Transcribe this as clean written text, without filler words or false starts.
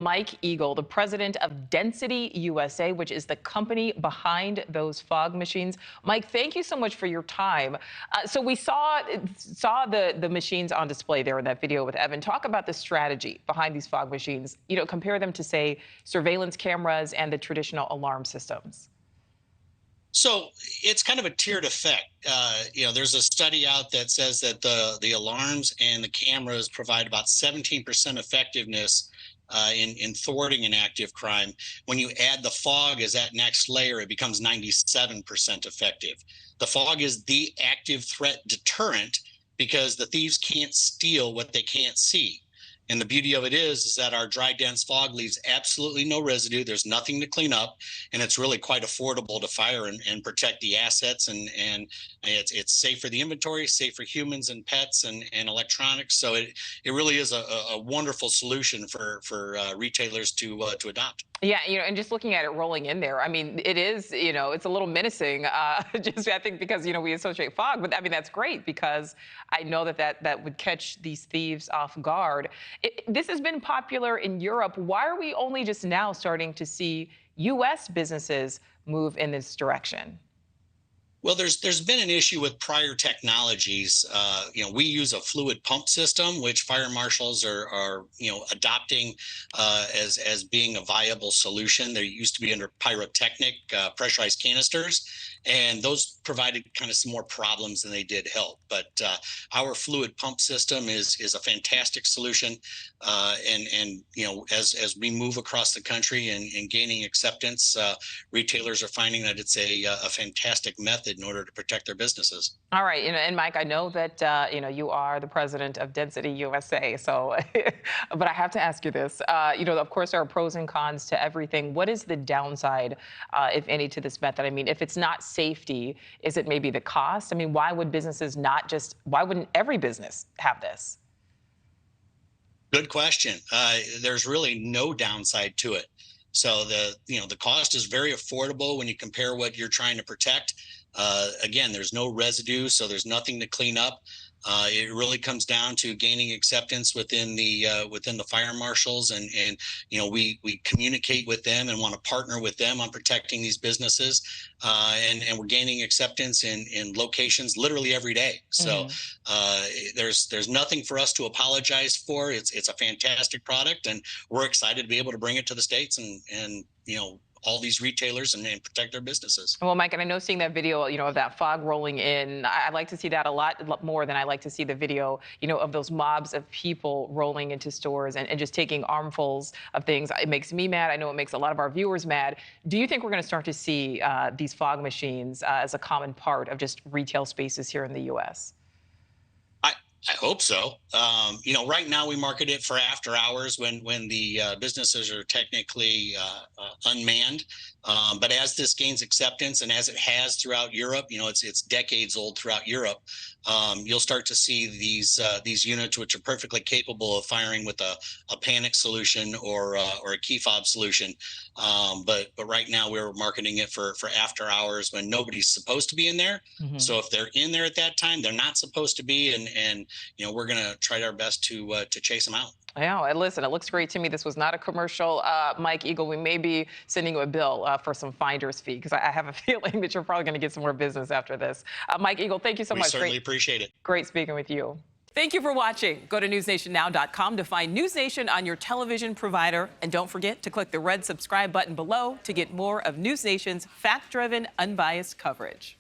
Mike Egel, the president of Density USA, which is the company behind those fog machines. Mike, thank you so much for your time. So we saw the machines on display there in that video with Evan. Talk about the strategy behind these fog machines. Compare them to, say, surveillance cameras and the traditional alarm systems. So it's kind of a tiered effect. There's a study out that says that the alarms and the cameras provide about 17% effectiveness in thwarting an active crime. When you add the fog as that next layer, it becomes 97% effective. The fog is the active threat deterrent because the thieves can't steal what they can't see. And the beauty of it is that our dry, dense fog leaves absolutely no residue. There's nothing to clean up, and it's really quite affordable to fire and protect the assets. And it's safe for the inventory, safe for humans and pets and electronics. So it really is a wonderful solution for retailers to adopt. Yeah, and just looking at it rolling in there, I mean, it is, it's a little menacing, just I think because, we associate fog, but I mean, that's great because I know that would catch these thieves off guard. This has been popular in Europe. Why are we only just now starting to see U.S. businesses move in this direction? Well, there's been an issue with prior technologies. We use a fluid pump system, which fire marshals are adopting as being a viable solution. There used to be under pyrotechnic pressurized canisters, and those provided kind of some more problems than they did help. But our fluid pump system is a fantastic solution, as we move across the country and gaining acceptance, retailers are finding that it's a fantastic method in order to protect their businesses. All right, and Mike, I know that you are the president of Density USA, so but I have to ask you this. Of course, there are pros and cons to everything. What is the downside, if any, to this method? I mean, if it's not safety, is it maybe the cost? I mean, why wouldn't every business have this? Good question. There's really no downside to it. So the cost is very affordable when you compare what you're trying to protect. Again, there's no residue, so there's nothing to clean up. It really comes down to gaining acceptance within the fire marshals, and we communicate with them and want to partner with them on protecting these businesses, and we're gaining acceptance in locations literally every day. So there's nothing for us to apologize for. It's a fantastic product, and we're excited to be able to bring it to the States and all these retailers and protect their businesses. Well, Mike, and I know seeing that video, of that fog rolling in, I like to see that a lot more than I like to see the video, of those mobs of people rolling into stores and just taking armfuls of things. It makes me mad. I know it makes a lot of our viewers mad. Do you think we're going to start to see these fog machines as a common part of just retail spaces here in the U.S.? I hope so. Right now we market it for after hours when the businesses are technically unmanned. But as this gains acceptance, and as it has throughout Europe, it's decades old throughout Europe. You'll start to see these units which are perfectly capable of firing with a panic solution or a key fob solution. But right now we're marketing it for after hours when nobody's supposed to be in there. So if they're in there at that time, they're not supposed to be, and we're going to try our best to chase them out. Yeah, and listen, it looks great to me. This was not a commercial. Mike Egel, we may be sending you a bill for some finder's fee because I have a feeling that you're probably going to get some more business after this. Mike Egel, thank you so much. We certainly appreciate it. Great speaking with you. Thank you for watching. Go to newsnationnow.com to find NewsNation on your television provider. And don't forget to click the red subscribe button below to get more of NewsNation's fact-driven, unbiased coverage.